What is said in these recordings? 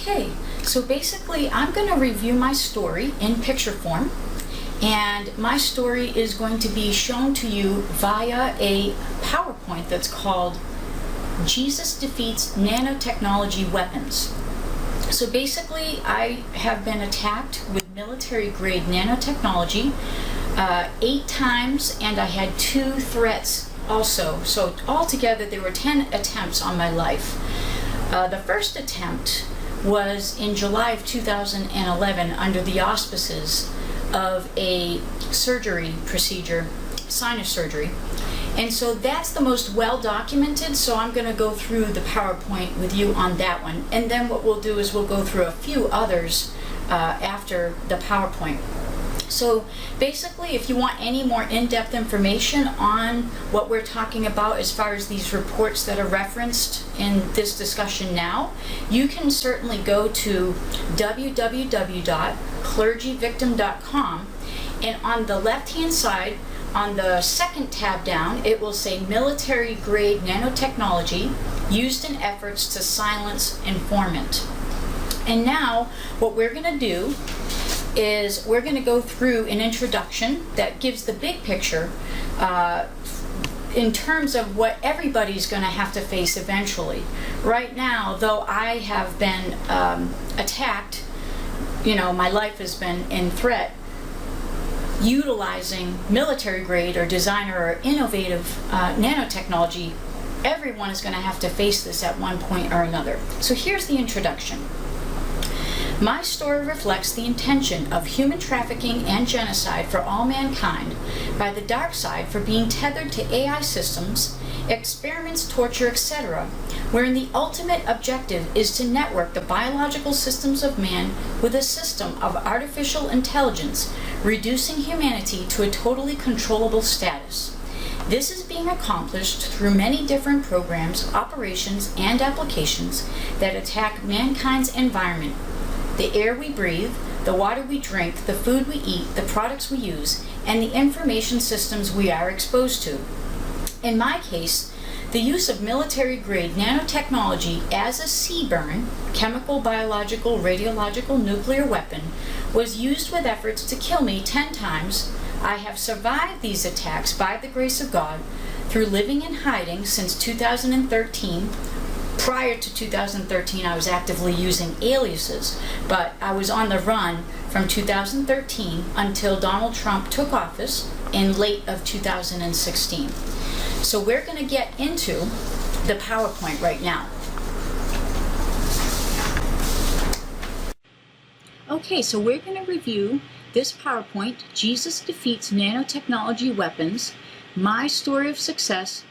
Okay, so basically I'm going to review my story in picture form, and my story is going to be shown to you via a PowerPoint that's called Jesus Defeats Nanotechnology Weapons. So basically I have been attacked with military-grade nanotechnology 8 times, and I had 2 threats also. So altogether there were 10 attempts on my life. The first attempt was in July of 2011 under the auspices of a surgery procedure, sinus surgery. And so that's the most well documented, so I'm going to go through the PowerPoint with you on that one. And then what we'll do is we'll go through a few others after the PowerPoint. So basically, if you want any more in-depth information on what we're talking about as far as these reports that are referenced in this discussion now, you can certainly go to www.clergyvictim.com, and on the left-hand side, on the second tab down, it will say military-grade nanotechnology used in efforts to silence informant. And now, what we're going to do is we're going to go through an introduction that gives the big picture in terms of what everybody's going to have to face eventually. Right now, though I have been attacked, my life has been in threat, utilizing military grade or designer or innovative nanotechnology, everyone is going to have to face this at one point or another. So here's the introduction. My story reflects the intention of human trafficking and genocide for all mankind by the dark side for being tethered to AI systems, experiments, torture, etc., wherein the ultimate objective is to network the biological systems of man with a system of artificial intelligence, reducing humanity to a totally controllable status. This is being accomplished through many different programs, operations, and applications that attack mankind's environment. The air we breathe, the water we drink, the food we eat, the products we use, and the information systems we are exposed to. In my case, the use of military-grade nanotechnology as a CBRN, chemical, biological, radiological, nuclear weapon, was used with efforts to kill me 10 times. I have survived these attacks by the grace of God through living in hiding since 2013. Prior to 2013, I was actively using aliases, but I was on the run from 2013 until Donald Trump took office in late of 2016. So we're going to get into the PowerPoint right now. Okay, so we're going to review this PowerPoint, Jesus Defeats Nanotechnology Weapons, My Story of Success.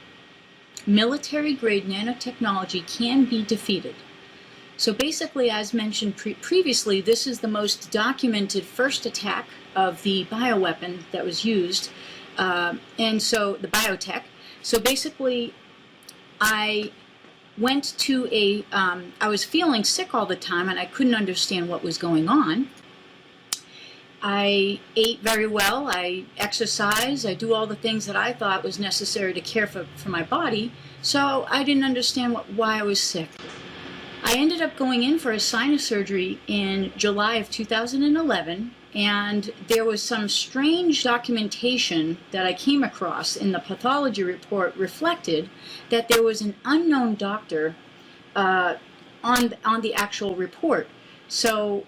Military-grade nanotechnology can be defeated. So basically, as mentioned previously, this is the most documented first attack of the bioweapon that was used, and so the biotech. So basically, I went to I was feeling sick all the time, and I couldn't understand what was going on. I ate very well, I exercise, I do all the things that I thought was necessary to care for my body, so I didn't understand why I was sick. I ended up going in for a sinus surgery in July of 2011, and there was some strange documentation that I came across in the pathology report reflected that there was an unknown doctor on the actual report. So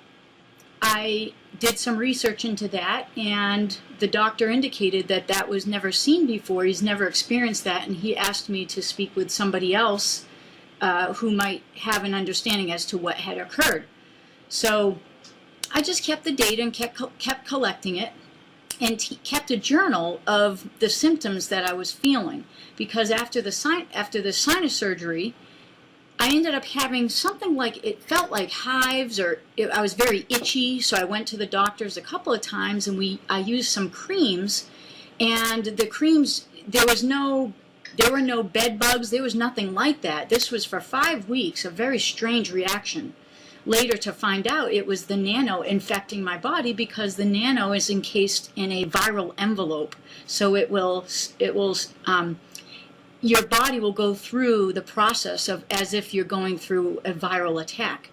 I did some research into that, and the doctor indicated that that was never seen before. He's never experienced that, and he asked me to speak with somebody else who might have an understanding as to what had occurred. So I just kept the data and kept collecting it, and kept a journal of the symptoms that I was feeling, because after the sinus surgery, I ended up having something like, it felt like hives, or I was very itchy, so I went to the doctors a couple of times, and I used some creams, and the creams, there were no bed bugs, there was nothing like that. This was for 5 weeks, a very strange reaction. Later to find out it was the nano infecting my body, because the nano is encased in a viral envelope, so your body will go through the process of as if you're going through a viral attack.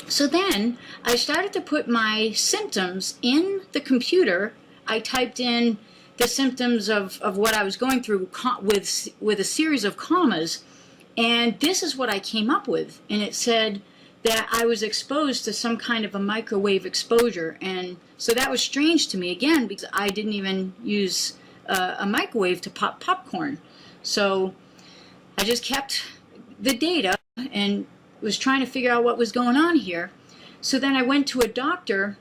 So then I started to put my symptoms in the computer. I typed in the symptoms of what I was going through with a series of commas, and this is what I came up with. And it said that I was exposed to some kind of a microwave exposure. And so that was strange to me, again, because I didn't even use a microwave to pop popcorn. So I just kept the data and was trying to figure out what was going on here. So then I went to a doctor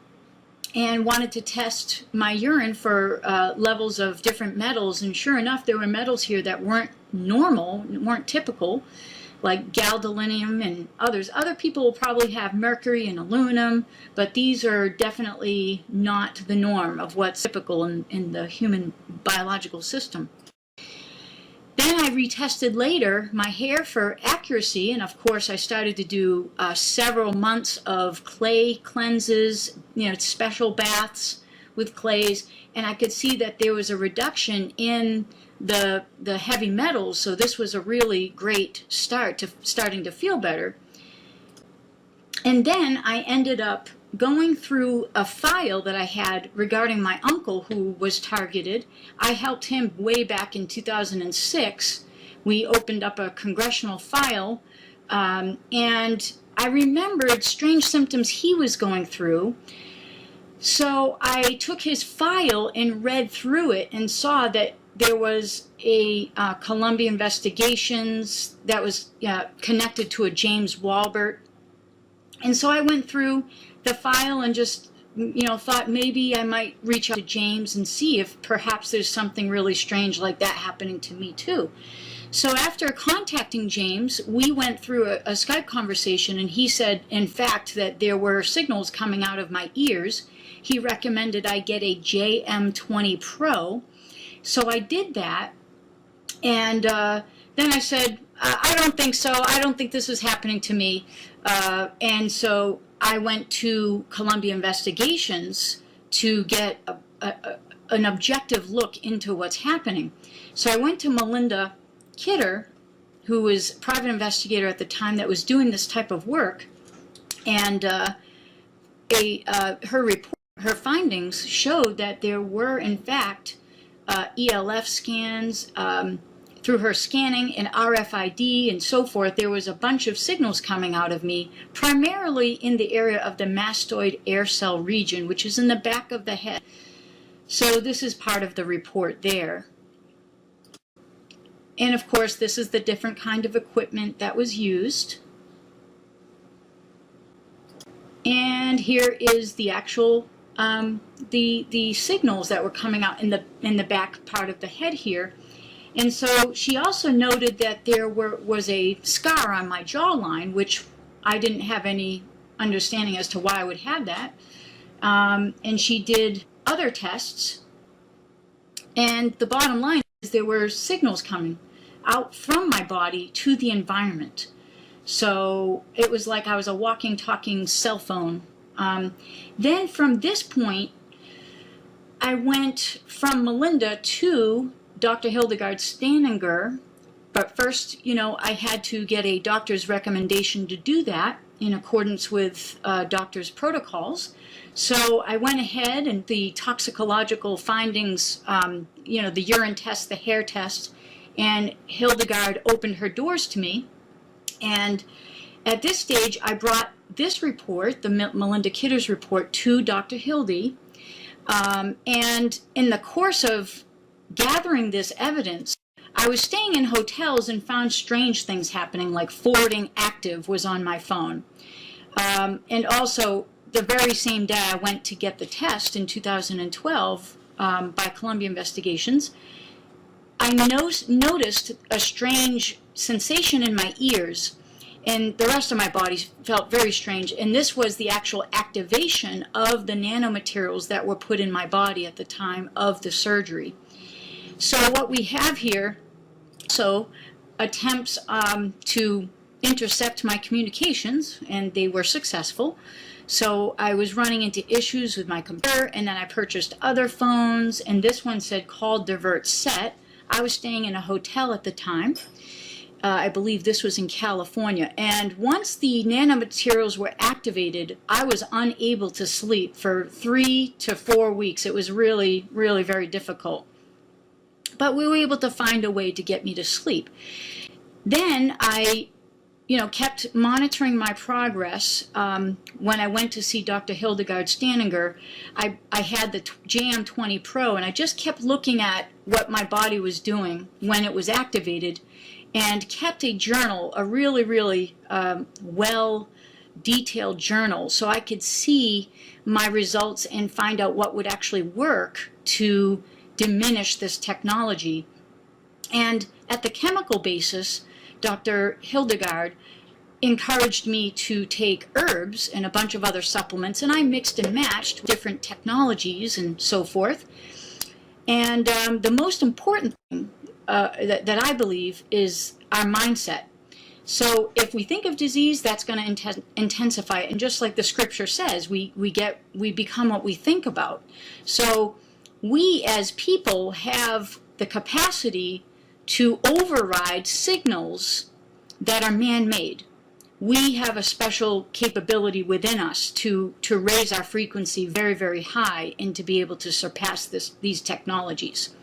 and wanted to test my urine for levels of different metals, and sure enough, there were metals here that weren't normal, weren't typical, like gadolinium and others. Other people will probably have mercury and aluminum, but these are definitely not the norm of what's typical in the human biological system. Then I retested later my hair for accuracy, and of course I started to do several months of clay cleanses, special baths with clays, and I could see that there was a reduction in the heavy metals, so this was a really great start to starting to feel better. And then I ended up going through a file that I had regarding my uncle who was targeted. I helped him way back in 2006. We opened up a congressional file, and I remembered strange symptoms he was going through. So I took his file and read through it and saw that there was a Columbia investigations that was connected to a James Walbert. And so I went through the file and just, thought maybe I might reach out to James and see if perhaps there's something really strange like that happening to me too. So after contacting James, we went through a Skype conversation, and he said, in fact, that there were signals coming out of my ears. He recommended I get a JM20 Pro. So I did that, and then I said, I don't think so. I don't think this is happening to me. And so I went to Columbia Investigations to get an objective look into what's happening. So I went to Melinda Kidder, who was a private investigator at the time that was doing this type of work, and her findings showed that there were, in fact, ELF scans, through her scanning and RFID and so forth. There was a bunch of signals coming out of me, primarily in the area of the mastoid air cell region, which is in the back of the head. So this is part of the report there. And of course, this is the different kind of equipment that was used. And here is the actual the signals that were coming out in the back part of the head here. And so she also noted that there was a scar on my jawline, which I didn't have any understanding as to why I would have that. And she did other tests, and the bottom line is there were signals coming out from my body to the environment. So it was like I was a walking, talking cell phone. Then from this point, I went from Melinda to Dr. Hildegard Staninger, but first, I had to get a doctor's recommendation to do that in accordance with doctor's protocols. So I went ahead, and the toxicological findings, the urine test, the hair test, and Hildegard opened her doors to me. And at this stage, I brought this report, the Melinda Kidder's report, to Dr. Hildy. And in the course of gathering this evidence, I was staying in hotels and found strange things happening, like forwarding active was on my phone. And also, the very same day I went to get the test in 2012 by Columbia Investigations, I noticed a strange sensation in my ears, and the rest of my body felt very strange. And this was the actual activation of the nanomaterials that were put in my body at the time of the surgery. So what we have here, attempts to intercept my communications, and they were successful. So I was running into issues with my computer, and then I purchased other phones, and this one said call divert set. I was staying in a hotel at the time, I believe this was in California. And once the nanomaterials were activated, I was unable to sleep for 3 to 4 weeks. It was really, really very difficult. But we were able to find a way to get me to sleep. Then I kept monitoring my progress. When I went to see Dr. Hildegard Staninger, I had the JAM 20 Pro, and I just kept looking at what my body was doing when it was activated, and kept a journal, a really, really well-detailed journal, so I could see my results and find out what would actually work to diminish this technology. And at the chemical basis, Dr. Hildegard encouraged me to take herbs and a bunch of other supplements, and I mixed and matched different technologies and so forth. And the most important thing that I believe is our mindset. So if we think of disease, that's going to intensify it. And just like the scripture says, we become what we think about. So we as people have the capacity to override signals that are man-made. We have a special capability within us to raise our frequency very, very high and to be able to surpass these technologies.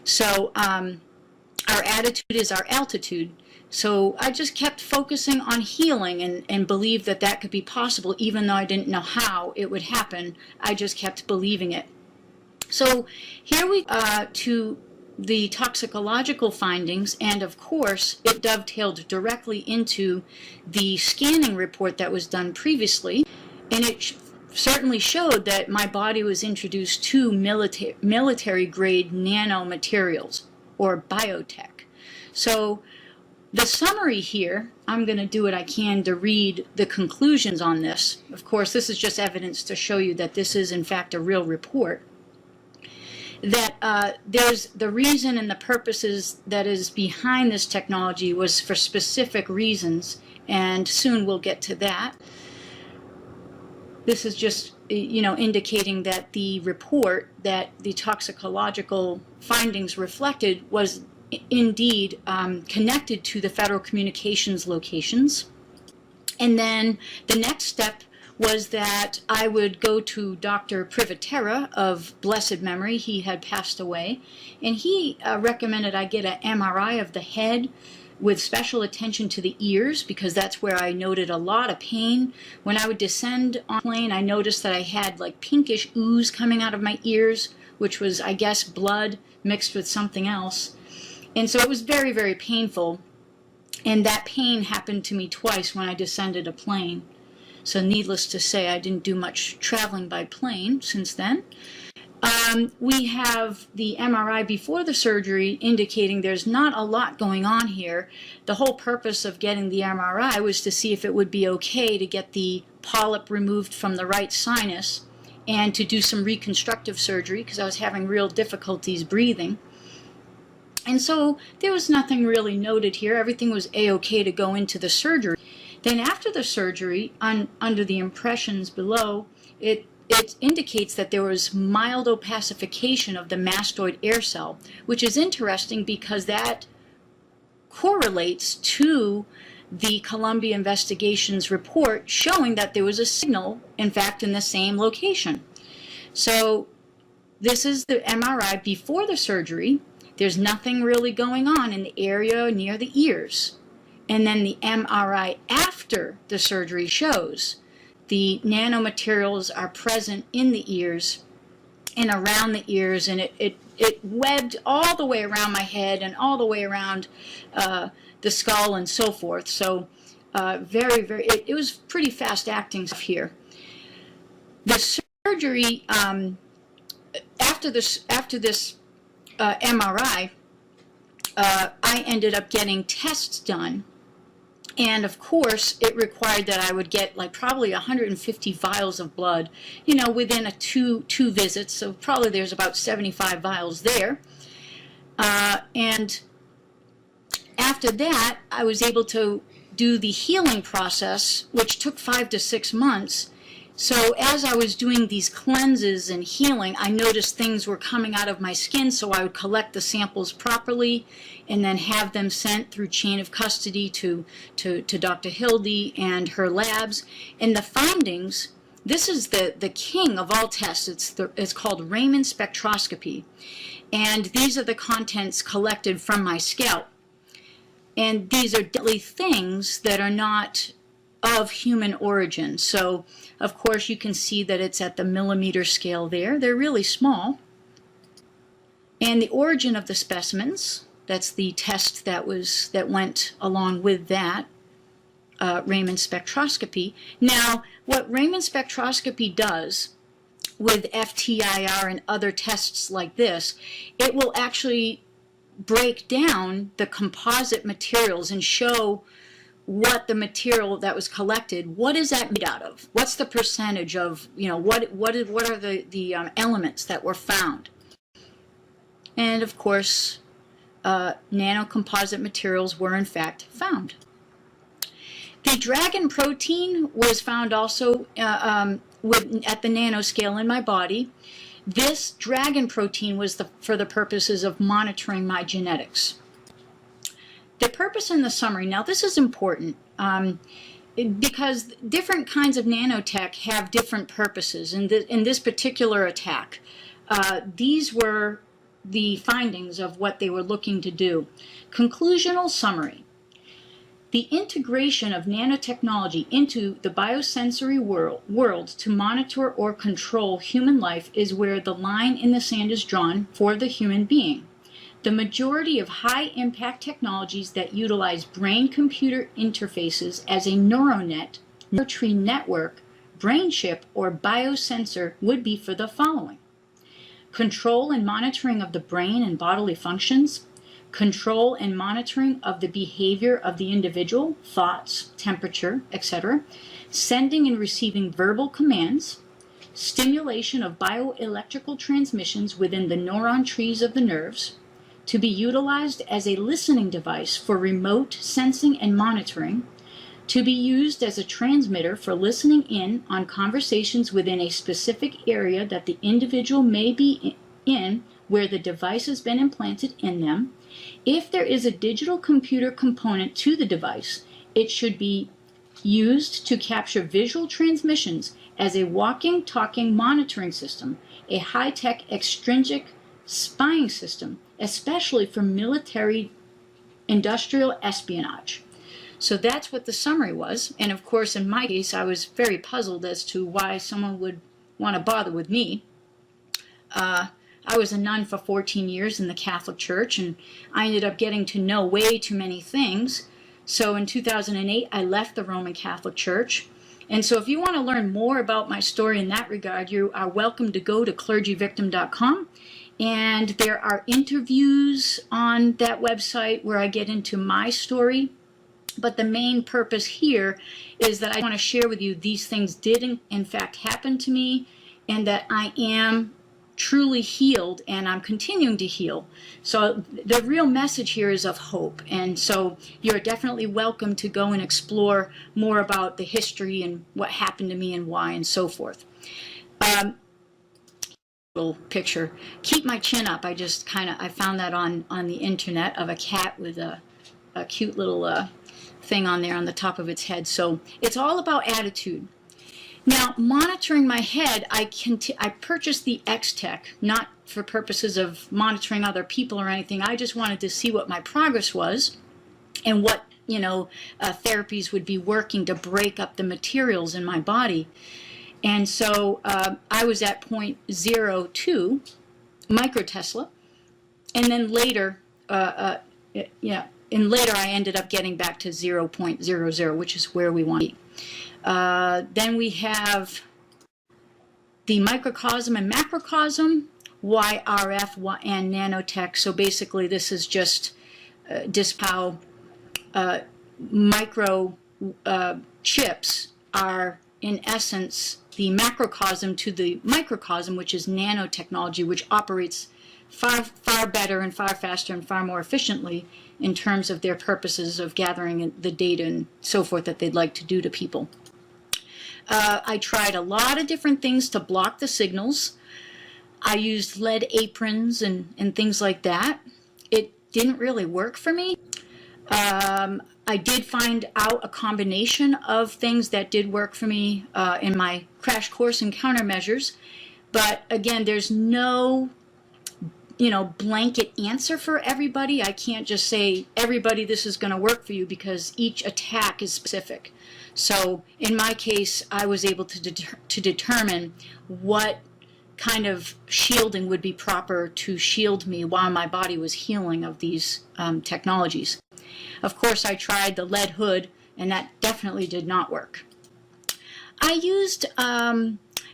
So our attitude is our altitude. So I just kept focusing on healing and believed that that could be possible, even though I didn't know how it would happen. I just kept believing it. So here we to the toxicological findings, and of course it dovetailed directly into the scanning report that was done previously, and it certainly showed that my body was introduced to military grade nanomaterials, or biotech. So the summary here, I'm going to do what I can to read the conclusions on this. Of course, this is just evidence to show you that this is in fact a real report. That there's the reason and the purposes that is behind this technology was for specific reasons, and soon we'll get to that. This is just indicating that the report that the toxicological findings reflected was indeed connected to the Federal Communications locations. And then the next step was that I would go to Dr. Privatera of blessed memory. He had passed away, and he recommended I get an MRI of the head with special attention to the ears, because that's where I noted a lot of pain. When I would descend on the plane, I noticed that I had like pinkish ooze coming out of my ears, which was, I guess, blood mixed with something else. And so it was very, very painful. And that pain happened to me twice when I descended a plane. So needless to say, I didn't do much traveling by plane since then. We have the MRI before the surgery indicating there's not a lot going on here. The whole purpose of getting the MRI was to see if it would be okay to get the polyp removed from the right sinus and to do some reconstructive surgery, because I was having real difficulties breathing. And so there was nothing really noted here. Everything was a-okay to go into the surgery. Then after the surgery, under the impressions below, it indicates that there was mild opacification of the mastoid air cell, which is interesting because that correlates to the Columbia Investigations report showing that there was a signal, in fact, in the same location. So this is the MRI before the surgery. There's nothing really going on in the area near the ears. And then the MRI after the surgery shows the nanomaterials are present in the ears and around the ears, and it webbed all the way around my head and all the way around the skull and so forth. So it was pretty fast acting stuff here. The surgery after this MRI, I ended up getting tests done. And of course, it required that I would get like probably 150 vials of blood, within two visits. So probably there's about 75 vials there. And after that, I was able to do the healing process, which took 5 to 6 months. So as I was doing these cleanses and healing, I noticed things were coming out of my skin, so I would collect the samples properly and then have them sent through chain of custody to Dr. Hildy and her labs. And the findings, this is the king of all tests. It's called Raman spectroscopy. And these are the contents collected from my scalp. And these are deadly things that are not of human origin. So, of course, you can see that it's at the millimeter scale there. They're really small. And the origin of the specimens, that's the test that went along with that, Raman spectroscopy. Now, what Raman spectroscopy does with FTIR and other tests like this, it will actually break down the composite materials and show what the material that was collected, what is that made out of? What's the percentage of, what are the elements that were found? And of course, nanocomposite materials were in fact found. The dragon protein was found also at the nanoscale in my body. This dragon protein was for the purposes of monitoring my genetics. The purpose and the summary. Now this is important because different kinds of nanotech have different purposes. In this particular attack, these were the findings of what they were looking to do. Conclusional summary. The integration of nanotechnology into the biosensory world to monitor or control human life is where the line in the sand is drawn for the human being. The majority of high-impact technologies that utilize brain-computer interfaces as a neuronet, neurotree network, brain chip, or biosensor would be for the following: control and monitoring of the brain and bodily functions, control and monitoring of the behavior of the individual, thoughts, temperature, etc., sending and receiving verbal commands, stimulation of bioelectrical transmissions within the neuron trees of the nerves, to be utilized as a listening device for remote sensing and monitoring, to be used as a transmitter for listening in on conversations within a specific area that the individual may be in where the device has been implanted in them. If there is a digital computer component to the device, it should be used to capture visual transmissions as a walking, talking monitoring system, a high-tech extrinsic spying system, especially for military industrial espionage. So that's what the summary was. And of course, in my case, I was very puzzled as to why someone would want to bother with me. I was a nun for 14 years in the Catholic Church, and I ended up getting to know way too many things. So in 2008, I left the Roman Catholic Church. And so if you want to learn more about my story in that regard, you are welcome to go to clergyvictim.com. And there are interviews on that website where I get into my story. But the main purpose here is that I want to share with you these things did in fact happen to me, and that I am truly healed and I'm continuing to heal. So the real message here is of hope. And so you're definitely welcome to go and explore more about the history and what happened to me and why and so forth. Little picture. Keep my chin up. I found that on the internet of a cat with a cute little thing on there on the top of its head. So it's all about attitude. Now, monitoring my head, I purchased the X-Tech, not for purposes of monitoring other people or anything. I just wanted to see what my progress was and what, therapies would be working to break up the materials in my body. And so I was at 0.02 microtesla, and then later, later I ended up getting back to 0.00, which is where we want to be. Then we have the microcosm and macrocosm, YRF and nanotech. So basically this is just how micro chips are in essence the macrocosm to the microcosm, which is nanotechnology, which operates far better and far faster and far more efficiently in terms of their purposes of gathering the data and so forth that they'd like to do to people. I tried a lot of different things to block the signals. I used lead aprons and things like that. It didn't really work for me. I did find out a combination of things that did work for me in my crash course in countermeasures. But again, there's no, blanket answer for everybody. I can't just say, everybody, this is going to work for you, because each attack is specific. So in my case, I was able to determine what kind of shielding would be proper to shield me while my body was healing of these technologies. Of course, I tried the lead hood, and that definitely did not work. I used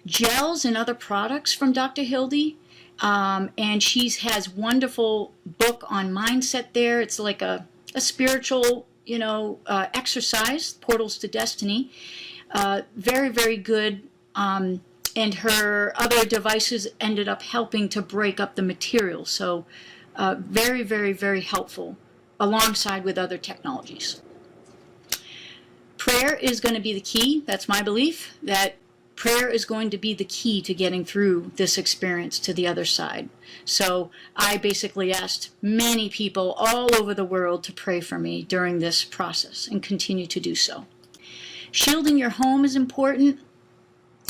gels and other products from Dr. Hildy, and she has wonderful book on mindset there. It's like a spiritual, exercise, Portals to Destiny. Very, very good. And her other devices ended up helping to break up the material. So very, very, very helpful, alongside with other technologies. Prayer is going to be the key. That's my belief, that prayer is going to be the key to getting through this experience to the other side. So I basically asked many people all over the world to pray for me during this process, and continue to do so. Shielding your home is important.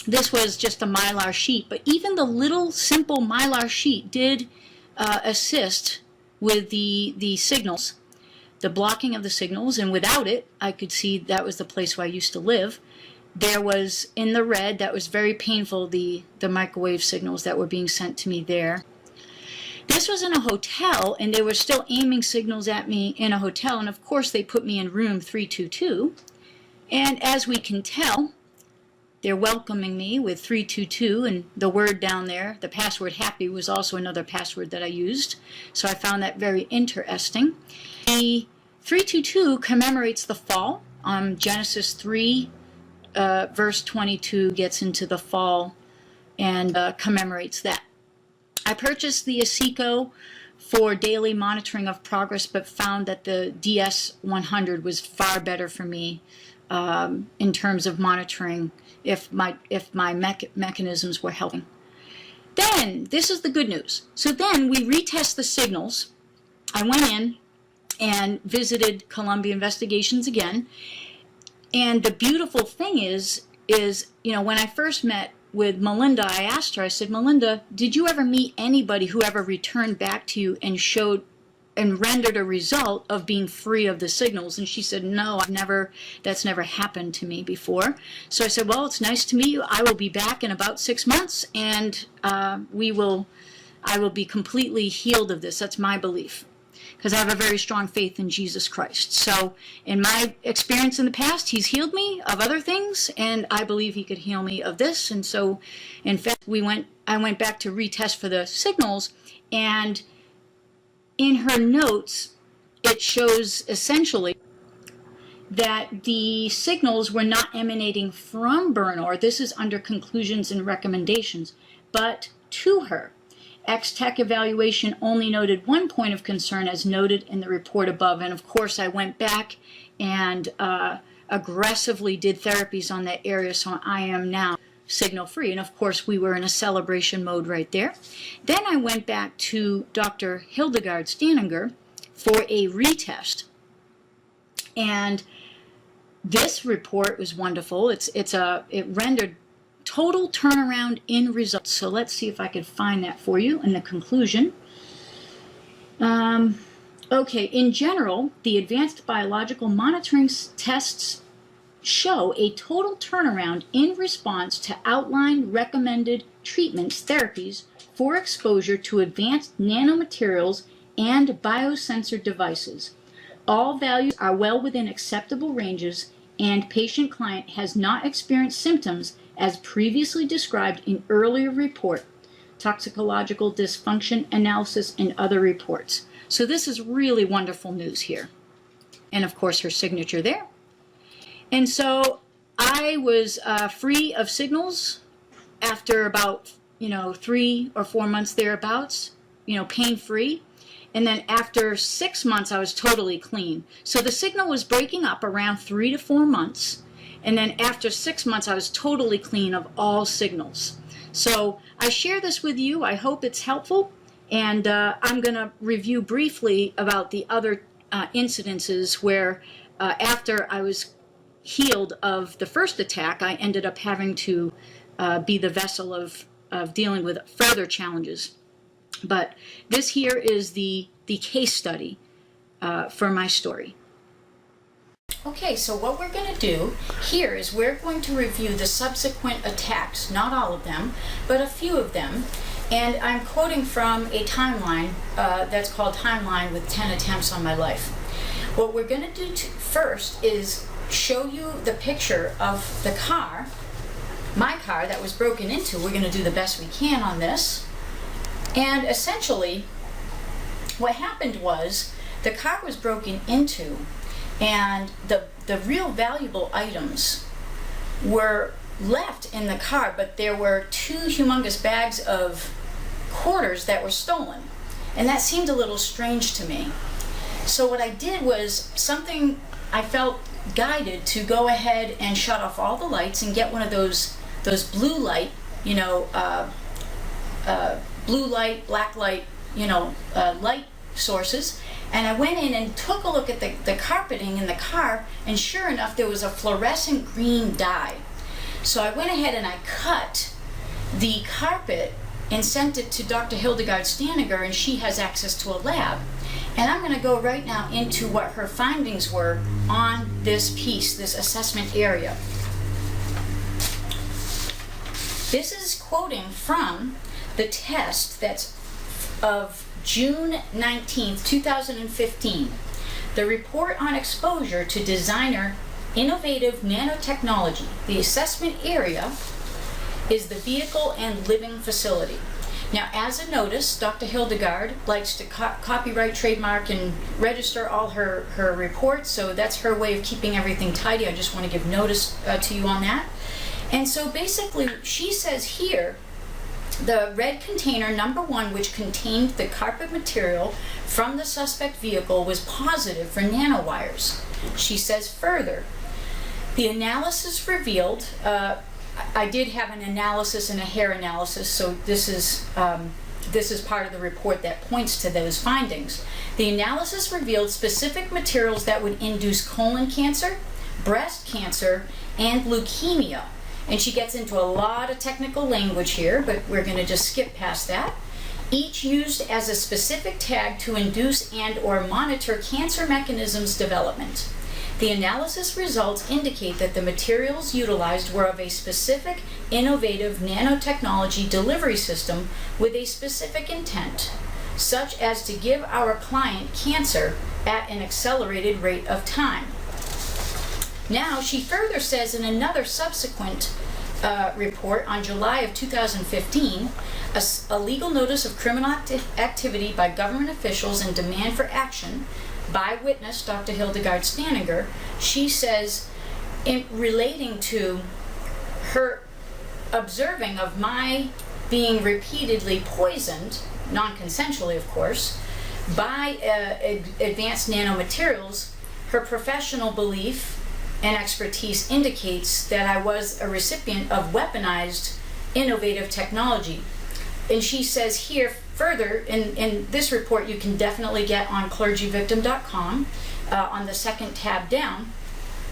This was just a Mylar sheet, but even the little simple Mylar sheet did assist with the signals, the blocking of the signals, and without it, I could see that was the place where I used to live. There was, in the red, that was very painful, the microwave signals that were being sent to me there. This was in a hotel, and they were still aiming signals at me in a hotel, and of course they put me in room 322, and as we can tell, they're welcoming me with 322, and the word down there, the password happy, was also another password that I used. So I found that very interesting. The 322 commemorates the fall. Genesis 3, verse 22 gets into the fall and commemorates that. I purchased the Asico for daily monitoring of progress, but found that the DS100 was far better for me in terms of monitoring if my mechanisms were helping. Then, this is the good news. So then we retest the signals. I went in and visited Columbia Investigations again. And the beautiful thing is when I first met with Melinda, I asked her, I said, Melinda, did you ever meet anybody who ever returned back to you and showed and rendered a result of being free of the signals? And she said, no, that's never happened to me before. So I said, well, it's nice to meet you. I will be back in about 6 months, and I will be completely healed of this. That's my belief, because I have a very strong faith in Jesus Christ. So in my experience in the past, he's healed me of other things, and I believe he could heal me of this. And so, in fact, I went back to retest for the signals, and in her notes, it shows essentially that the signals were not emanating from Bernard. This is under conclusions and recommendations, but to her. X-Tech evaluation only noted one point of concern as noted in the report above. And of course, I went back and aggressively did therapies on that area, so I am now signal free. And of course, we were in a celebration mode right there. Then I went back to Dr. Hildegard Staninger for a retest. And this report was wonderful. It rendered total turnaround in results. So let's see if I could find that for you in the conclusion. Okay, in general, the advanced biological monitoring tests show a total turnaround in response to outlined recommended treatments, therapies for exposure to advanced nanomaterials and biosensor devices. All values are well within acceptable ranges, and patient-client has not experienced symptoms as previously described in earlier report, toxicological dysfunction analysis, and other reports. So this is really wonderful news here. And of course, her signature there. And so I was free of signals after about 3 or 4 months thereabouts, pain-free. And then after 6 months, I was totally clean. So the signal was breaking up around 3 to 4 months. And then after 6 months, I was totally clean of all signals. So I share this with you. I hope it's helpful. And I'm going to review briefly about the other incidences where after I was healed of the first attack, I ended up having to be the vessel of dealing with further challenges. But this here is the case study for my story. Okay, so what we're going to do here is we're going to review the subsequent attacks, not all of them, but a few of them. And I'm quoting from a timeline that's called Timeline with 10 Attempts on My Life. What we're going to do first is show you the picture of the car, my car that was broken into. We're going to do the best we can on this. And essentially, what happened was the car was broken into, and the real valuable items were left in the car, but there were 2 humongous bags of quarters that were stolen. And that seemed a little strange to me. So what I did was something I felt guided to go ahead and shut off all the lights and get one of those blue light, blue light, black light, light sources. And I went in and took a look at the carpeting in the car, and sure enough, there was a fluorescent green dye. So I went ahead and I cut the carpet and sent it to Dr. Hildegard Staniger, and she has access to a lab. And I'm going to go right now into what her findings were on this piece, this assessment area. This is quoting from the test that's of June 19th, 2015. The report on exposure to designer innovative nanotechnology. The assessment area is the vehicle and living facility. Now, as a notice, Dr. Hildegard likes to copyright, trademark, and register all her reports, so that's her way of keeping everything tidy. I just want to give notice to you on that. And so basically, she says here, the red container number 1, which contained the carpet material from the suspect vehicle, was positive for nanowires. She says further, the analysis revealed, I did have an analysis and a hair analysis, so this is part of the report that points to those findings. The analysis revealed specific materials that would induce colon cancer, breast cancer, and leukemia. And she gets into a lot of technical language here, but we're going to just skip past that. Each used as a specific tag to induce and/or monitor cancer mechanisms development. The analysis results indicate that the materials utilized were of a specific, innovative nanotechnology delivery system with a specific intent, such as to give our client cancer at an accelerated rate of time. Now, she further says in another subsequent report on July of 2015, a legal notice of criminal activity by government officials and demand for action by witness Dr. Hildegard Staniger. She says, in relating to her observing of my being repeatedly poisoned, non-consensually of course, by advanced nanomaterials, her professional belief and expertise indicates that I was a recipient of weaponized innovative technology. And she says here further, in this report you can definitely get on clergyvictim.com, on the second tab down,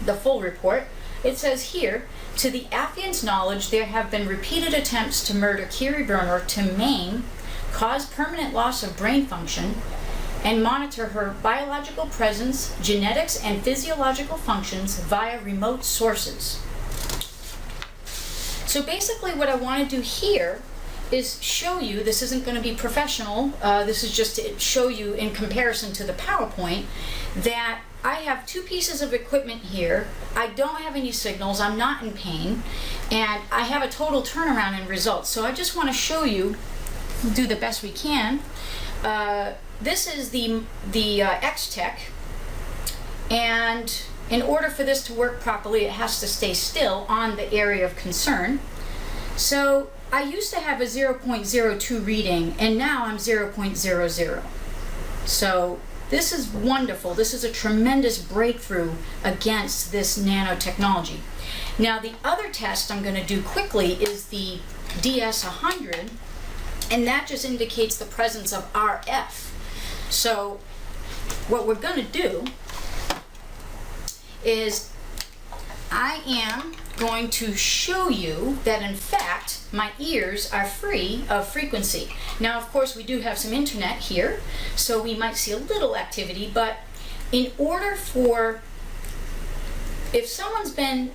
the full report. It says here, to the affiant's knowledge, there have been repeated attempts to murder Kiri Berner, to maim, cause permanent loss of brain function, and monitor her biological presence, genetics, and physiological functions via remote sources. So basically what I want to do here is show you, this isn't going to be professional, this is just to show you in comparison to the PowerPoint, that I have 2 pieces of equipment here. I don't have any signals, I'm not in pain, and I have a total turnaround in results. So I just want to show you, we'll do the best we can. This is the X-Tech, and in order for this to work properly, it has to stay still on the area of concern. So I used to have a 0.02 reading, and now I'm 0.00. So this is wonderful. This is a tremendous breakthrough against this nanotechnology. Now, the other test I'm going to do quickly is the DS100, and that just indicates the presence of RF. So what we're going to do is I am going to show you that in fact my ears are free of frequency. Now, of course, we do have some internet here, so we might see a little activity, but in order for, if someone's been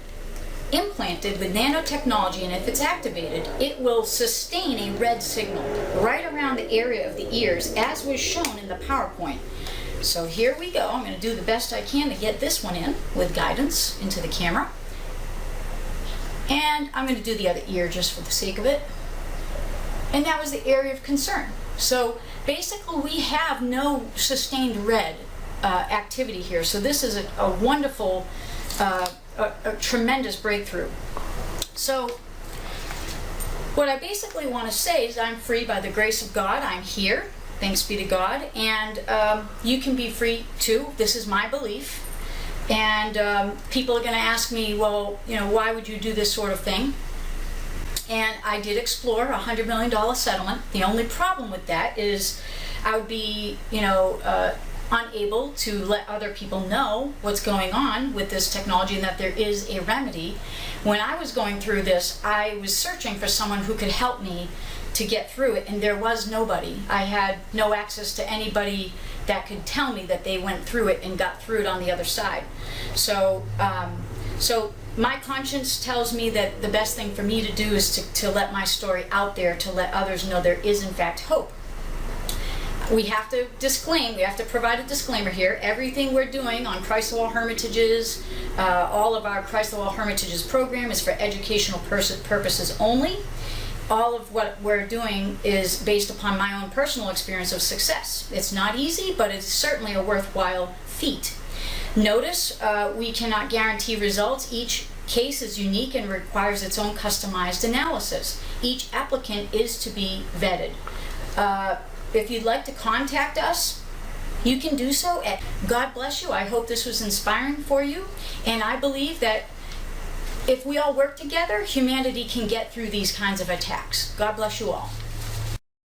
implanted with nanotechnology and if it's activated, it will sustain a red signal right around the area of the ears, as was shown in the PowerPoint. So here we go. I'm going to do the best I can to get this one in with guidance into the camera. And I'm going to do the other ear just for the sake of it. And that was the area of concern. So basically we have no sustained red activity here. So this is a wonderful, a tremendous breakthrough. So what I basically want to say is I'm free by the grace of God. I'm here. Thanks be to God. And you can be free too. This is my belief. And people are going to ask me, well, you know, why would you do this sort of thing? And I did explore a $100 million settlement. The only problem with that is I would be, you know, unable to let other people know what's going on with this technology and that there is a remedy. When I was going through this, I was searching for someone who could help me to get through it, and there was nobody. I had no access to anybody that could tell me that they went through it and got through it on the other side. So, so my conscience tells me that the best thing for me to do is to let my story out there, to let others know there is in fact hope. We have to disclaim, we have to provide a disclaimer here. Everything we're doing on Christ the Wall Hermitages, all of our Christ the Wall Hermitages program is for educational purposes only. All of what we're doing is based upon my own personal experience of success. It's not easy, but it's certainly a worthwhile feat. Notice we cannot guarantee results. Each case is unique and requires its own customized analysis. Each applicant is to be vetted. If you'd like to contact us, you can do so. God bless you. I hope this was inspiring for you, and I believe that if we all work together, humanity can get through these kinds of attacks. God bless you all.